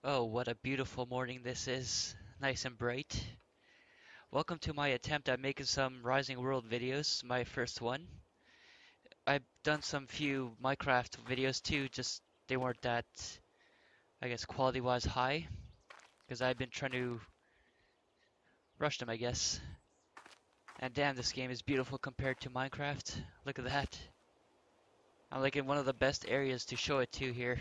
Oh, what a beautiful morning this is. Nice and bright. Welcome to my attempt at making some Rising World videos, my first one. I've done some few Minecraft videos too, just they weren't that, I guess, quality-wise high, because I've been trying to rush them, I guess. And damn, this game is beautiful compared to Minecraft. Look at that. I'm like in one of the best areas to show it to here.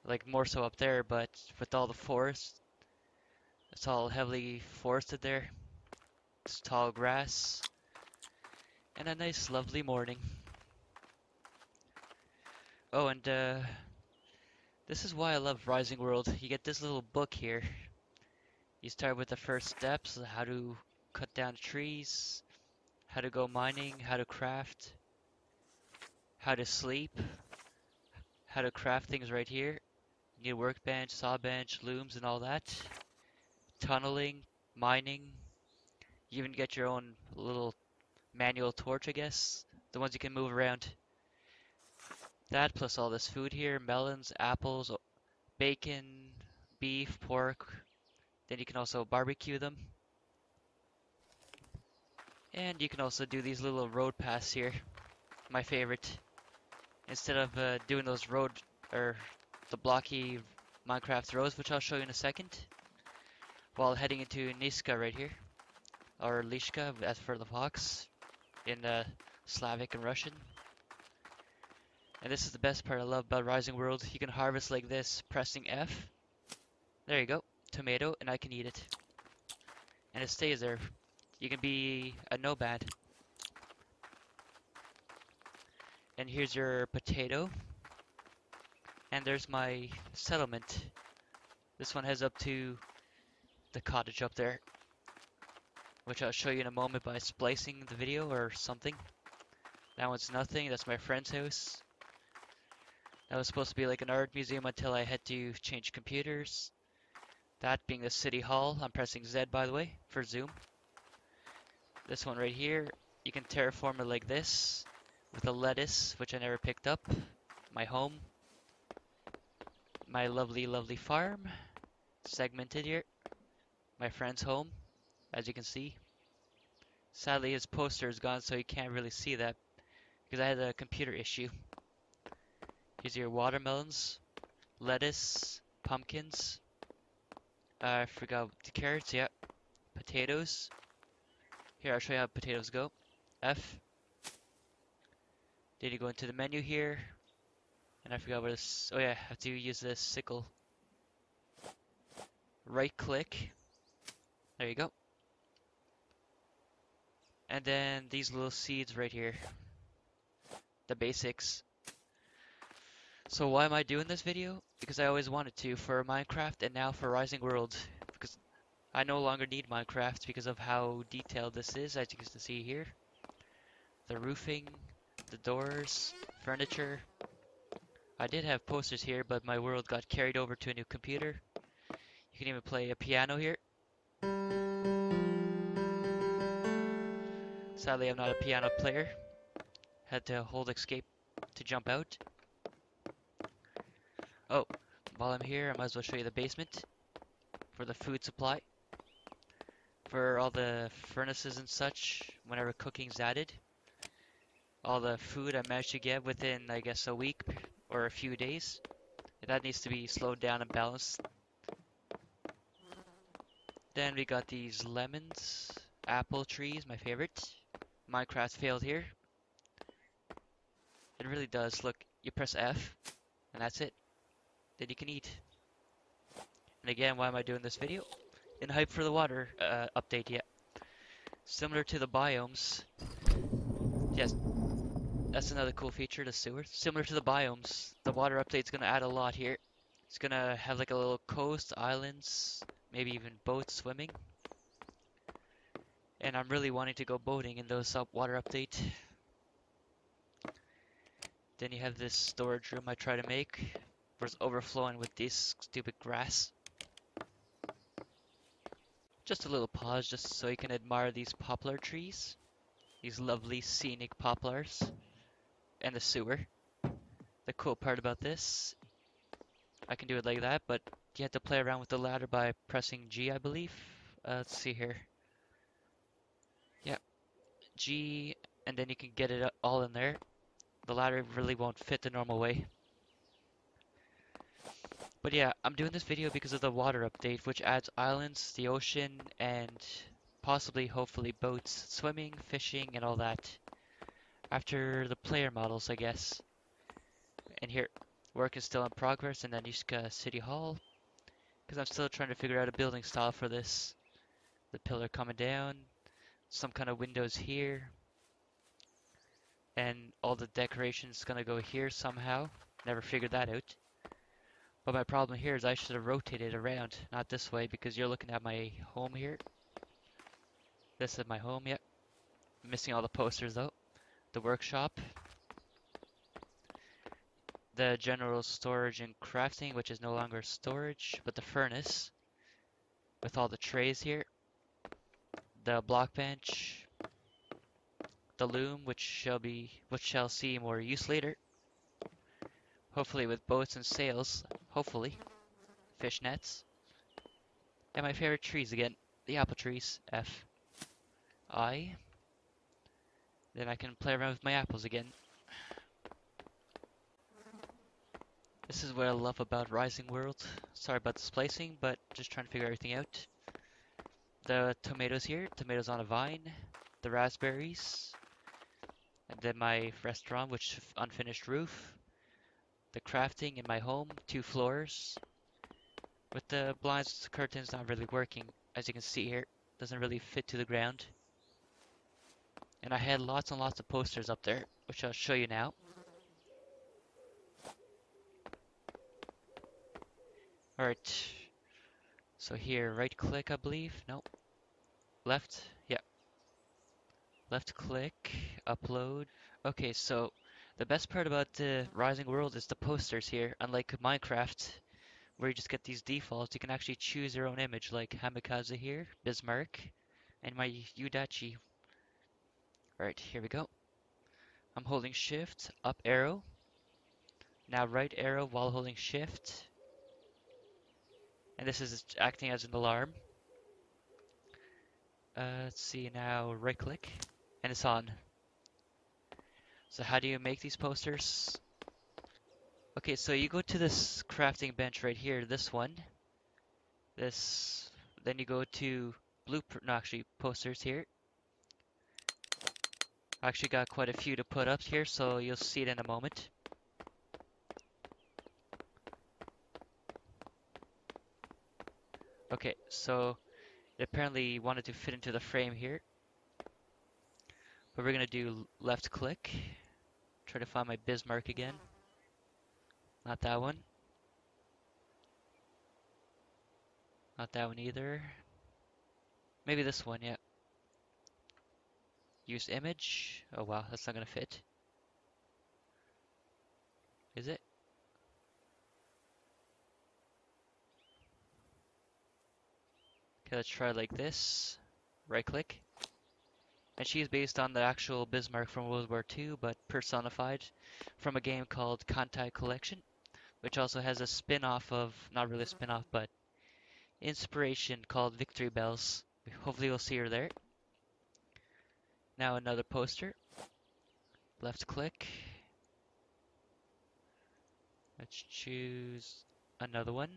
Like more so up there, but with all the forest, it's all heavily forested there. It's tall grass. And a nice lovely morning. Oh, and this is why I love Rising World. You get this little book here. You start with the first steps, how to cut down trees, how to go mining, how to craft, how to sleep, how to craft things right here. You need a workbench, sawbench, looms, and all that. Tunneling, mining. You even get your own little manual torch, I guess. The ones you can move around. That plus all this food here, melons, apples, bacon, beef, pork. Then you can also barbecue them. And you can also do these little road paths here. My favorite. Instead of doing those road or the blocky Minecraft roads, which I'll show you in a second, while heading into Niska right here, or Lishka as for the fox in Slavic and Russian. And this is the best part I love about Rising World. You can harvest like this, pressing F. There you go, tomato, and I can eat it. And it stays there. You can be a nomad. And here's your potato. And there's my settlement. This one heads up to the cottage up there, which I'll show you in a moment by splicing the video or something. That one's nothing. That's my friend's house. That was supposed to be like an art museum until I had to change computers. That being the city hall. I'm pressing Z, by the way, for zoom. This one right here, you can terraform it like this with a lettuce, which I never picked up. My home. My lovely, lovely farm. Segmented here. My friend's home, as you can see. Sadly, his poster is gone, so you can't really see that because I had a computer issue. Here's your watermelons, lettuce, pumpkins. I forgot the carrots, yeah. Potatoes. Here, I'll show you how potatoes go. F. Then you go into the menu here. And I forgot what this. Oh, yeah, I have to use this sickle. Right click. There you go. And then these little seeds right here. The basics. So why am I doing this video? Because I always wanted to for Minecraft and now for Rising World. Because I no longer need Minecraft because of how detailed this is, as you can see here. The roofing, the doors, furniture. I did have posters here, but my world got carried over to a new computer. You can even play a piano here. Sadly, I'm not a piano player. Had to hold escape to jump out. Oh, while I'm here, I might as well show you the basement for the food supply. For all the furnaces and such, whenever cooking's added. All the food I managed to get within, I guess, a week or a few days. That needs to be slowed down and balanced. Then we got these lemons, apple trees, my favorite. Minecraft failed here. It really does. Look, you press F, and that's it. Then you can eat. And again, why am I doing this video? In hype for the water update yet. Similar to the biomes. Yes, that's another cool feature, the sewer. Similar to the biomes, the water update's gonna add a lot here. It's gonna have like a little coast, islands, maybe even boats swimming. And I'm really wanting to go boating in those water update. Then you have this storage room I try to make, where it's overflowing with this stupid grass. Just a little pause just so you can admire these poplar trees. These lovely scenic poplars. And the sewer. The cool part about this, I can do it like that, but you had to play around with the ladder by pressing G, I believe. Let's see here. Yeah, G, and then you can get it all in there. The ladder really won't fit the normal way. But yeah, I'm doing this video because of the water update, which adds islands, the ocean, and possibly, hopefully, boats, swimming, fishing, and all that. After the player models, I guess. And here, work is still in progress in the Niska City Hall, because I'm still trying to figure out a building style for this. The pillar coming down, some kind of windows here, and all the decorations gonna go here somehow. Never figured that out. But my problem here is I should have rotated around, not this way, because you're looking at my home here. This is my home, yep. Missing all the posters though. The workshop. The general storage and crafting, which is no longer storage, but the furnace. With all the trays here. The block bench. The loom, which shall see more use later. Hopefully with boats and sails. Hopefully. Fish nets. And my favorite trees again. The apple trees. F. I. Then I can play around with my apples again. This is what I love about Rising World. Sorry about the splicing, but just trying to figure everything out. The tomatoes here, tomatoes on a vine. The raspberries. And then my restaurant, which unfinished roof. The crafting in my home, 2 floors. With the blinds, the curtains not really working. As you can see here, doesn't really fit to the ground. And I had lots and lots of posters up there, which I'll show you now. Alright, so here, right click, I believe. No, left. Yeah, left click, upload. Okay, so the best part about the Rising World is the posters here. Unlike Minecraft, where you just get these defaults, you can actually choose your own image, like Hamikaze here, Bismarck, and my Udachi. Alright, here we go. I'm holding shift, up arrow. Now right arrow while holding shift. And this is acting as an alarm. Let's see now, right click, and it's on. So how do you make these posters? Okay, so you go to this crafting bench right here, this one. This, then you go to blueprint, no actually posters here. I actually got quite a few to put up here, so you'll see it in a moment. Okay, so it apparently wanted to fit into the frame here. But we're gonna do left click. Try to find my Bismarck again. Not that one. Not that one either. Maybe this one, yeah. Use image. Oh wow, that's not gonna fit. Is it? Okay, let's try like this. Right click. And she's based on the actual Bismarck from World War II, but personified from a game called Kantai Collection, which also has a spin-off of, not really a spin-off, but inspiration called Victory Bells. Hopefully we'll see her there. Now another poster. Left click. Let's choose another one.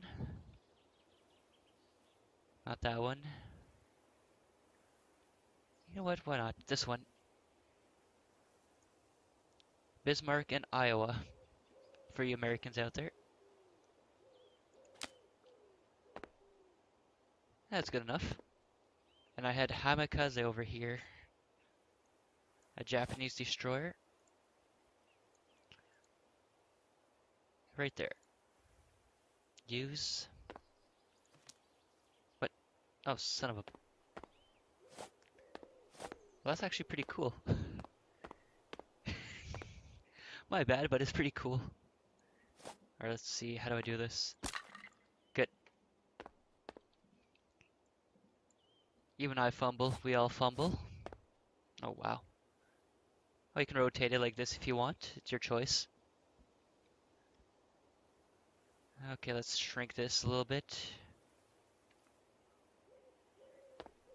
Not that one. You know what? Why not? This one. Bismarck and Iowa. For you Americans out there. That's good enough. And I had Hamikaze over here. A Japanese destroyer. Right there. Use. What? Oh, son of a... Well, that's actually pretty cool. My bad, but it's pretty cool. Alright, let's see. How do I do this? Good. Even I fumble. We all fumble. Oh, wow. Oh, you can rotate it like this if you want. It's your choice. Okay, let's shrink this a little bit.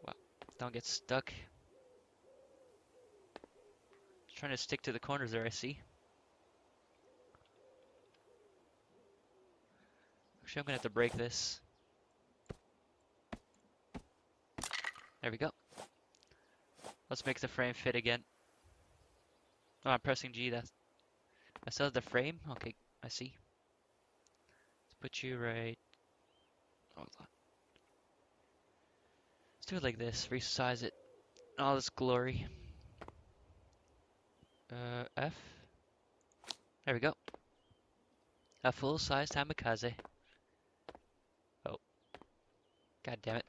Wow, don't get stuck. Trying to stick to the corners there, I see. Actually, I'm gonna have to break this. There we go. Let's make the frame fit again. Oh, I'm pressing G. I still have the frame. Okay, I see. Let's put you right. Hold on. Let's do it like this. Resize it. All this glory. F. There we go. A full-size kamikaze. Oh, god damn it.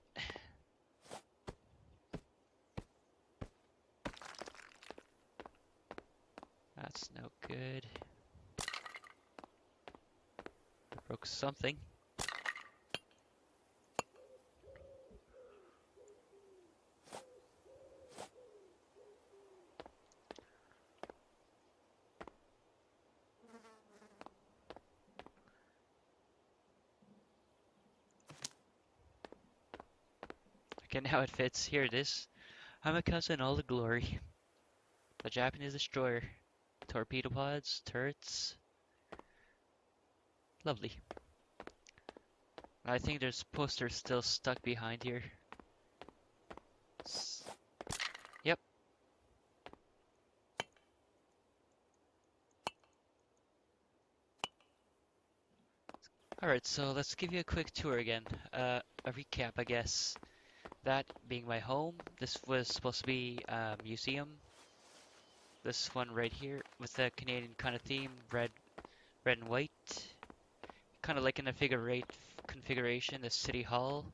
That's no good. I broke something. Okay, now it fits. Here it is. Kamikaze in all the glory. The Japanese destroyer. Torpedo pods, turrets. Lovely. I think there's posters still stuck behind here. Yep. Alright, so let's give you a quick tour again. A recap, I guess. That being my home. This was supposed to be a museum. This one right here with the Canadian kind of theme, red and white. Kind of like in a figure eight configuration, the city hall.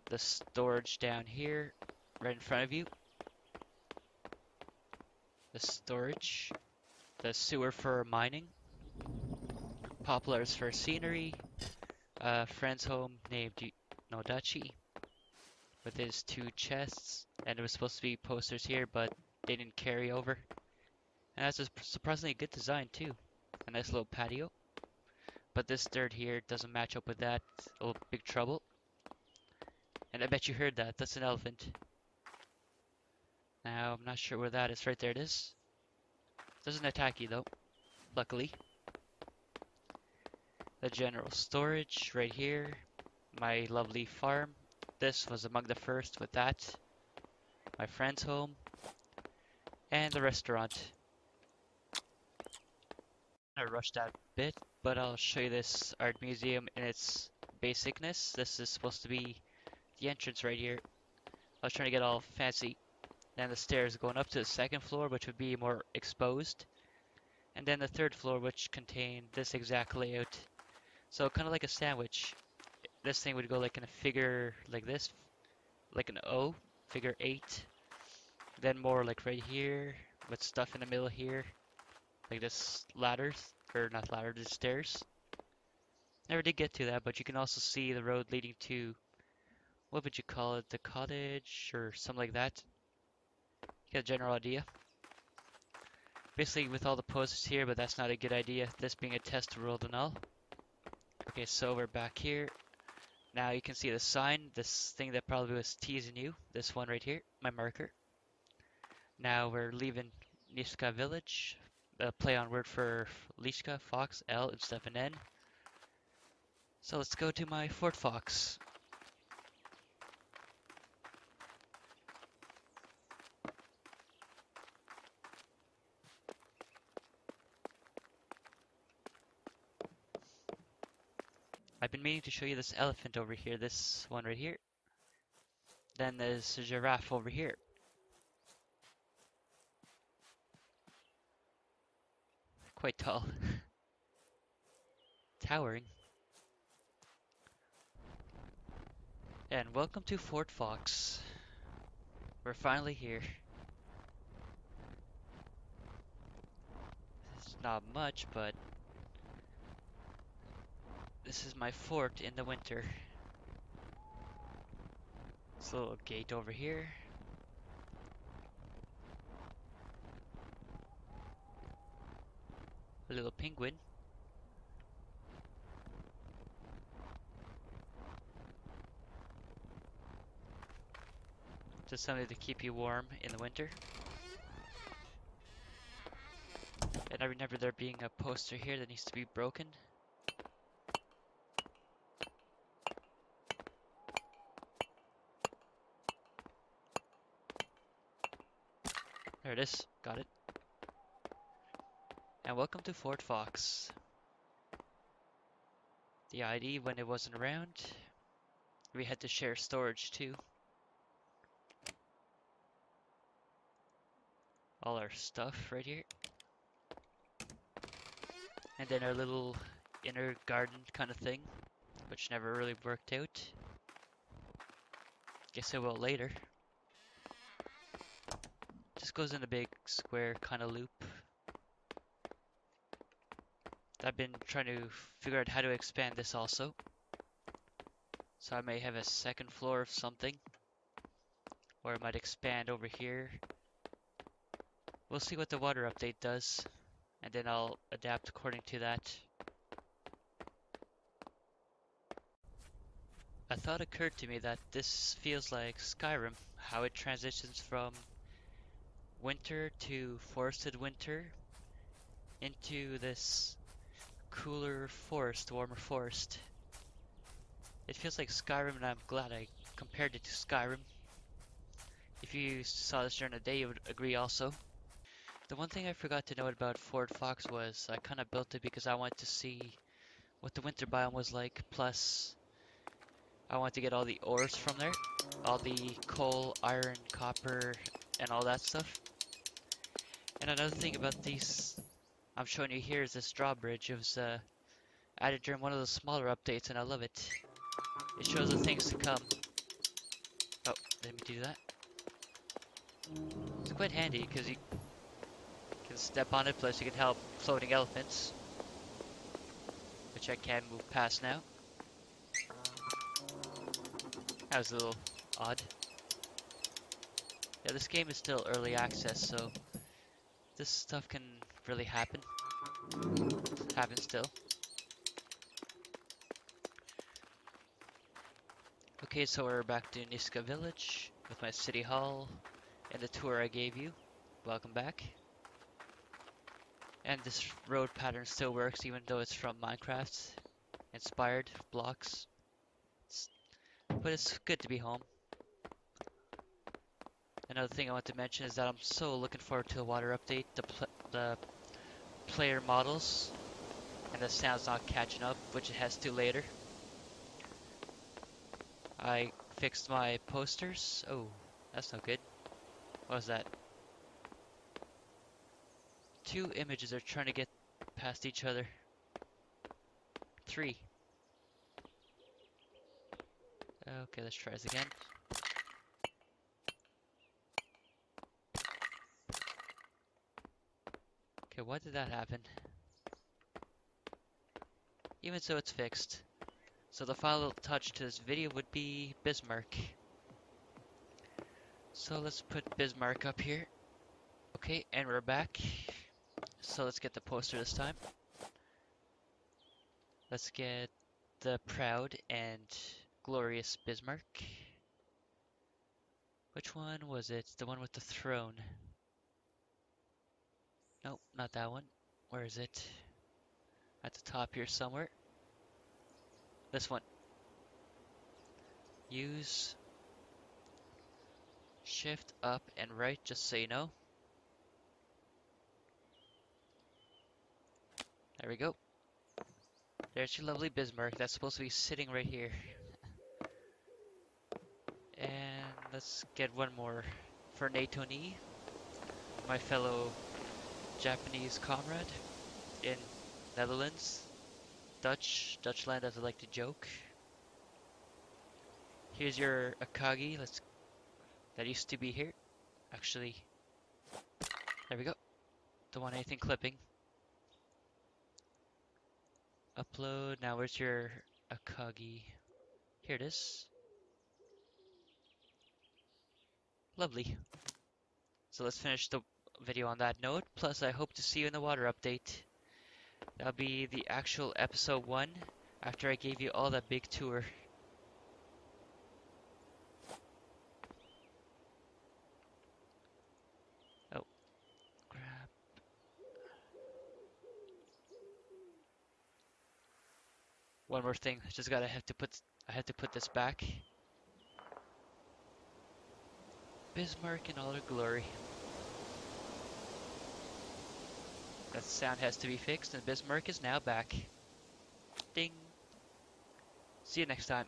The storage down here, right in front of you. The storage. The sewer for mining. Poplars for scenery. A friend's home named Nodachi with his two chests. And there was supposed to be posters here, but they didn't carry over. And that's a surprisingly good design too. A nice little patio. But this dirt here doesn't match up with that. A little big trouble. And I bet you heard that. That's an elephant. Now, I'm not sure where that is. Right there it is. Doesn't attack you though, luckily. The general storage right here. My lovely farm. This was among the first with that. My friend's home. And the restaurant. I rushed that bit, but I'll show you this art museum in its basicness. This is supposed to be the entrance right here. I was trying to get all fancy. Then the stairs going up to the second floor, which would be more exposed. And then the third floor, which contained this exact layout. So kind of like a sandwich. This thing would go like in a figure like this, like an O, figure 8. Then more like right here, with stuff in the middle here. Like this ladders, or not ladder, the stairs. Never did get to that, but you can also see the road leading to, what would you call it, the cottage, or something like that. You get a general idea. Basically with all the poses here, but that's not a good idea, this being a test world and all. Okay, so we're back here. Now you can see the sign, this thing that probably was teasing you, this one right here, my marker. Now we're leaving Niska village, a play on word for Liska, fox, L instead of an N. So let's go to my Fort Fox. I've been meaning to show you this elephant over here, this one right here. Then there's a giraffe over here. Quite tall. Towering. And welcome to Fort Fox. We're finally here. It's not much, but this is my fort in the winter. This little gate over here. A little penguin. Just something to keep you warm in the winter. And I remember there being a poster here that needs to be broken. There it is. Got it. And welcome to Fort Fox. The ID when it wasn't around. We had to share storage too. All our stuff right here. And then our little inner garden kind of thing, which never really worked out. Guess it will later. Just goes in a big square kind of loop. I've been trying to figure out how to expand this also. So I may have a second floor of something. Or I might expand over here. We'll see what the water update does. And then I'll adapt according to that. A thought occurred to me that this feels like Skyrim. How it transitions from winter to forested winter into this cooler forest, warmer forest. It feels like Skyrim, and I'm glad I compared it to Skyrim. If you saw this during the day, you would agree also. The one thing I forgot to note about Fort Fox was I kind of built it because I wanted to see what the winter biome was like, plus I want to get all the ores from there. All the coal, iron, copper, and all that stuff. And another thing about these I'm showing you here is this drawbridge. It was added during one of the smaller updates, and I love it. It shows the things to come. Oh, let me do that. It's quite handy because you can step on it, plus you can help floating elephants, which I can move past now. That was a little odd. Yeah, this game is still early access, so this stuff can really happen. Happens still. Okay, so we're back to Niska village with my city hall and the tour I gave you. Welcome back. And this road pattern still works even though it's from Minecraft inspired blocks. But it's good to be home. Another thing I want to mention is that I'm so looking forward to the water update, the player models, and the sound's not catching up, which it has to later. I fixed my posters. Oh, that's not good. What was that? Two images are trying to get past each other. Three. Okay, let's try this again. Okay, why did that happen? Even so, it's fixed. So the final touch to this video would be Bismarck. So let's put Bismarck up here. Okay, and we're back. So let's get the poster this time. Let's get the proud and glorious Bismarck. Which one was it? The one with the throne. Nope, not that one. Where is it? At the top here somewhere. This one. Use shift up and right just so you know. There we go. There's your lovely Bismarck. That's supposed to be sitting right here. And let's get one more for Natoni, my fellow Japanese comrade in Netherlands. Dutchland as I like to joke. Here's your Akagi. That used to be here. Actually, there we go. Don't want anything clipping. Upload. Now where's your Akagi? Here it is. Lovely. So let's finish the video on that note. Plus, I hope to see you in the water update. That'll be the actual episode 1 after I gave you all that big tour. One more thing. Just gotta have to put. I had to put this back. Bismarck in all her glory. That sound has to be fixed, and Bismarck is now back. Ding. See you next time.